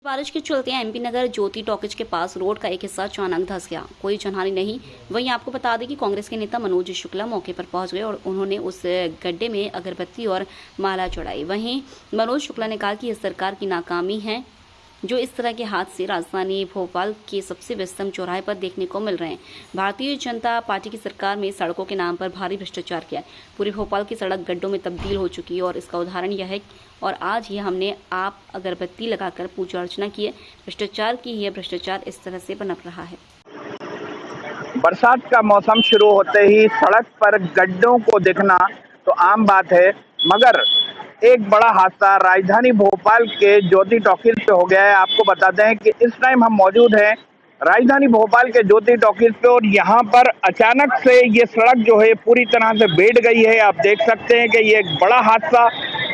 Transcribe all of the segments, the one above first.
बारिश के चलते एमपी नगर ज्योति टॉकीज के पास रोड का एक हिस्सा अचानक धंस गया। कोई जनहानि नहीं। वहीं आपको बता दें कि कांग्रेस के नेता मनोज शुक्ला मौके पर पहुंच गए और उन्होंने उस गड्ढे में अगरबत्ती और माला चढ़ाई। वहीं मनोज शुक्ला ने कहा कि यह सरकार की नाकामी है जो इस तरह के हादसे राजधानी भोपाल के सबसे व्यस्तम चौराहे पर देखने को मिल रहे हैं। भारतीय जनता पार्टी की सरकार में सड़कों के नाम पर भारी भ्रष्टाचार किया है। पूरे भोपाल की सड़क गड्ढों में तब्दील हो चुकी है और इसका उदाहरण यह है और आज ही हमने आप अगरबत्ती लगाकर पूजा अर्चना की है। भ्रष्टाचार की यह भ्रष्टाचार इस तरह से पनप रहा है। बरसात का मौसम शुरू होते ही सड़क पर गड्ढों को दिखना तो आम बात है, मगर एक बड़ा हादसा राजधानी भोपाल के ज्योति टॉकीज पे हो गया है। आपको बताते हैं कि इस टाइम हम मौजूद हैं राजधानी भोपाल के ज्योति टॉकीज पे और यहाँ पर अचानक से ये सड़क जो है पूरी तरह से बैठ गई है। आप देख सकते हैं कि ये एक बड़ा हादसा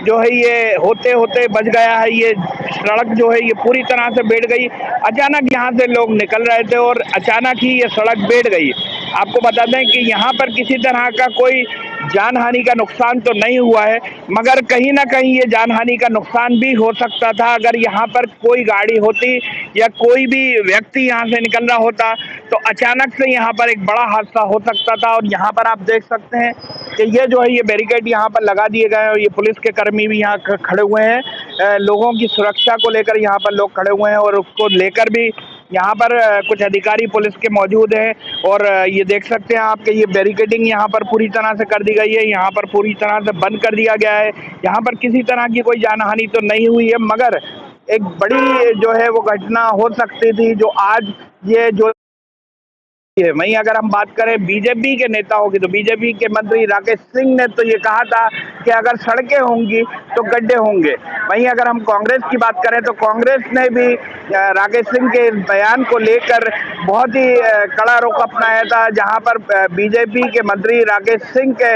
जो है ये होते होते बच गया है। ये सड़क जो है ये पूरी तरह से बैठ गई। अचानक यहाँ से लोग निकल रहे थे और अचानक ही ये सड़क बैठ गई। आपको बता दें कि यहाँ पर किसी तरह का कोई जानहानि का नुकसान तो नहीं हुआ है, मगर कहीं ना कहीं ये जानहानि का नुकसान भी हो सकता था। अगर यहाँ पर कोई गाड़ी होती या कोई भी व्यक्ति यहाँ से निकल रहा होता तो अचानक से यहाँ पर एक बड़ा हादसा हो सकता था। और यहाँ पर आप देख सकते हैं कि ये जो है ये बैरिकेड यहाँ पर लगा दिए गए हैं और ये पुलिस के कर्मी भी यहाँ खड़े हुए हैं। लोगों की सुरक्षा को लेकर यहाँ पर लोग खड़े हुए हैं और उसको लेकर भी यहाँ पर कुछ अधिकारी पुलिस के मौजूद हैं। और ये देख सकते हैं आप कि ये बैरिकेडिंग यहाँ पर पूरी तरह से कर दी गई है। यहाँ पर पूरी तरह से बंद कर दिया गया है। यहाँ पर किसी तरह की कोई जानहानि तो नहीं हुई है, मगर एक बड़ी जो है वो घटना हो सकती थी जो आज ये जो है। वहीं अगर हम बात करें बीजेपी के नेताओं की तो बीजेपी के मंत्री राकेश सिंह ने तो ये कहा था कि अगर सड़कें होंगी तो गड्ढे होंगे। वहीं अगर हम कांग्रेस की बात करें तो कांग्रेस ने भी राकेश सिंह के बयान को लेकर बहुत ही कड़ा रुख अपनाया था, जहां पर बीजेपी के मंत्री राकेश सिंह के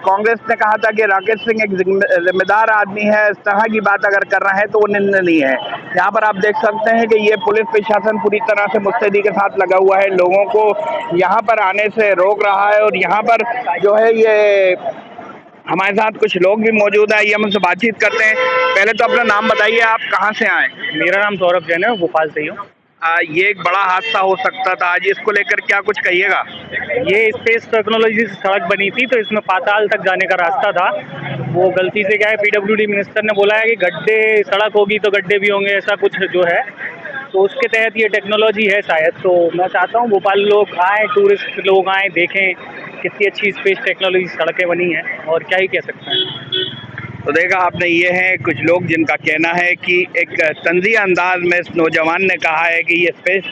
कांग्रेस ने कहा था कि राकेश सिंह एक जिम्मेदार आदमी है, इस तरह की बात अगर कर रहे हैं तो वो निंदनीय है। यहाँ पर आप देख सकते हैं कि ये पुलिस प्रशासन पूरी तरह से मुस्तैदी के साथ लगा हुआ है, लोगों को यहाँ पर आने से रोक रहा है। और यहाँ पर जो है ये हमारे साथ कुछ लोग भी मौजूद है, ये हम उनसे बातचीत करते हैं। पहले तो अपना नाम बताइए, आप कहाँ से आए? मेरा नाम सौरभ जैन है, भोपाल से ही हूँ। ये एक बड़ा हादसा हो सकता था आज, इसको लेकर क्या कुछ कहिएगा? ये स्पेस टेक्नोलॉजी से सड़क बनी थी तो इसमें पाताल तक जाने का रास्ता था। वो गलती से क्या है, पीडब्ल्यूडी मिनिस्टर ने बोला है कि गड्ढे सड़क होगी तो गड्ढे भी होंगे, ऐसा कुछ जो है, तो उसके तहत ये टेक्नोलॉजी है शायद। तो मैं चाहता हूँ भोपाल लोग आएँ, टूरिस्ट लोग आएँ, देखें कितनी अच्छी स्पेस टेक्नोलॉजी सड़कें बनी हैं और क्या ही कह सकते हैं। तो देखा आपने, ये हैं कुछ लोग जिनका कहना है कि एक तंज़िया अंदाज में इस नौजवान ने कहा है कि ये स्पेस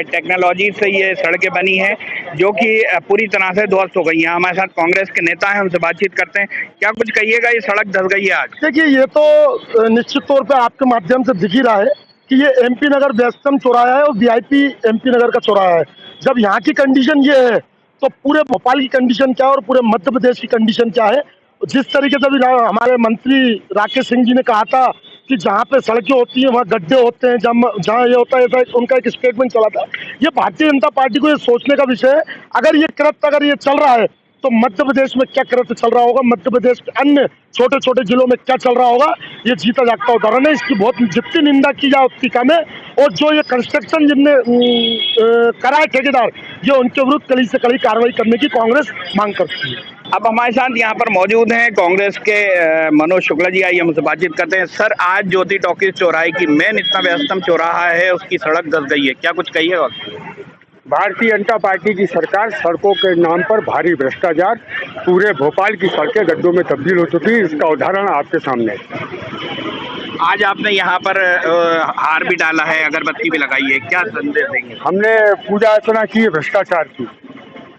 टेक्नोलॉजी से ये सड़कें बनी हैं जो कि पूरी तरह से ध्वस्त हो गई हैं। हमारे साथ कांग्रेस के नेता हैं, उनसे बातचीत करते हैं। क्या कुछ कहिएगा, ये सड़क धंस गई है आज? देखिए, ये तो निश्चित तौर पे आपके माध्यम से दिख ही रहा है कि ये एमपी नगर व्यस्तम चौराहा है और वीआईपी एमपी नगर का चौराहा है। जब यहाँ की कंडीशन ये है तो पूरे भोपाल की कंडीशन क्या है और पूरे मध्य प्रदेश की कंडीशन क्या है। जिस तरीके से भी हमारे मंत्री राकेश सिंह जी ने कहा था कि जहाँ पे सड़कें होती हैं वहाँ गड्ढे होते हैं, जहाँ ये होता है, ऐसा उनका एक स्टेटमेंट चला था। ये भारतीय जनता पार्टी को ये सोचने का विषय है, अगर ये कृत्य अगर ये चल रहा है तो मध्य प्रदेश में क्या कृत्य चल रहा होगा, मध्य प्रदेश के अन्य छोटे छोटे जिलों में क्या चल रहा होगा। ये जीता जागता उदाहरण है। इसकी बहुत जितनी निंदा की जाए उतनी कम है। और जो ये कंस्ट्रक्शन जिनने करा है ठेकेदार, ये उनके विरुद्ध कड़ी से कड़ी कार्रवाई करने की कांग्रेस मांग करती है। अब हमारे साथ यहाँ पर मौजूद हैं कांग्रेस के मनोज शुक्ला जी, आइए हमसे बातचीत करते हैं। सर, आज ज्योति टॉकीज चौराहे की मेन इतना व्यस्तम चौराहा है, उसकी सड़क धंस गई है, क्या कुछ कहिएगा? भारतीय जनता पार्टी की सरकार, सड़कों के नाम पर भारी भ्रष्टाचार, पूरे भोपाल की सड़कें गड्ढों में तब्दील हो चुकी है। इसका उदाहरण आपके सामने है। आज आपने यहाँ पर हार भी डाला है, अगरबत्ती भी लगाई है, क्या संदेश देंगे? हमने पूजा अर्चना की है भ्रष्टाचार की,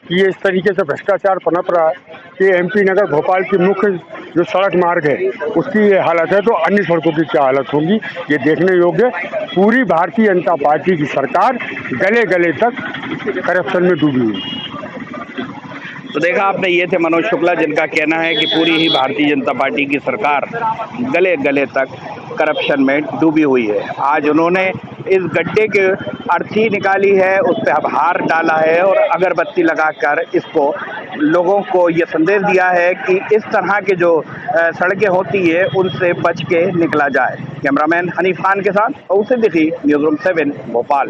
कि इस तरीके से भ्रष्टाचार पनप रहा है कि एमपी नगर भोपाल की मुख्य जो सड़क मार्ग है उसकी ये हालत है, तो अन्य सड़कों की क्या हालत होगी ये देखने योग्य। पूरी भारतीय जनता पार्टी की सरकार गले गले तक करप्शन में डूबी हुई। तो देखा आपने, ये थे मनोज शुक्ला जिनका कहना है कि पूरी ही भारतीय जनता पार्टी की सरकार गले गले तक करप्शन में डूबी हुई है। आज उन्होंने इस गड्ढे की अर्थी निकाली है, उस पर अब हार डाला है और अगरबत्ती लगाकर इसको लोगों को ये संदेश दिया है कि इस तरह के जो सड़कें होती है उनसे बच के निकला जाए। कैमरामैन हनीफ खान के साथ सिद्दीकी, न्यूज़ रूम 7 भोपाल।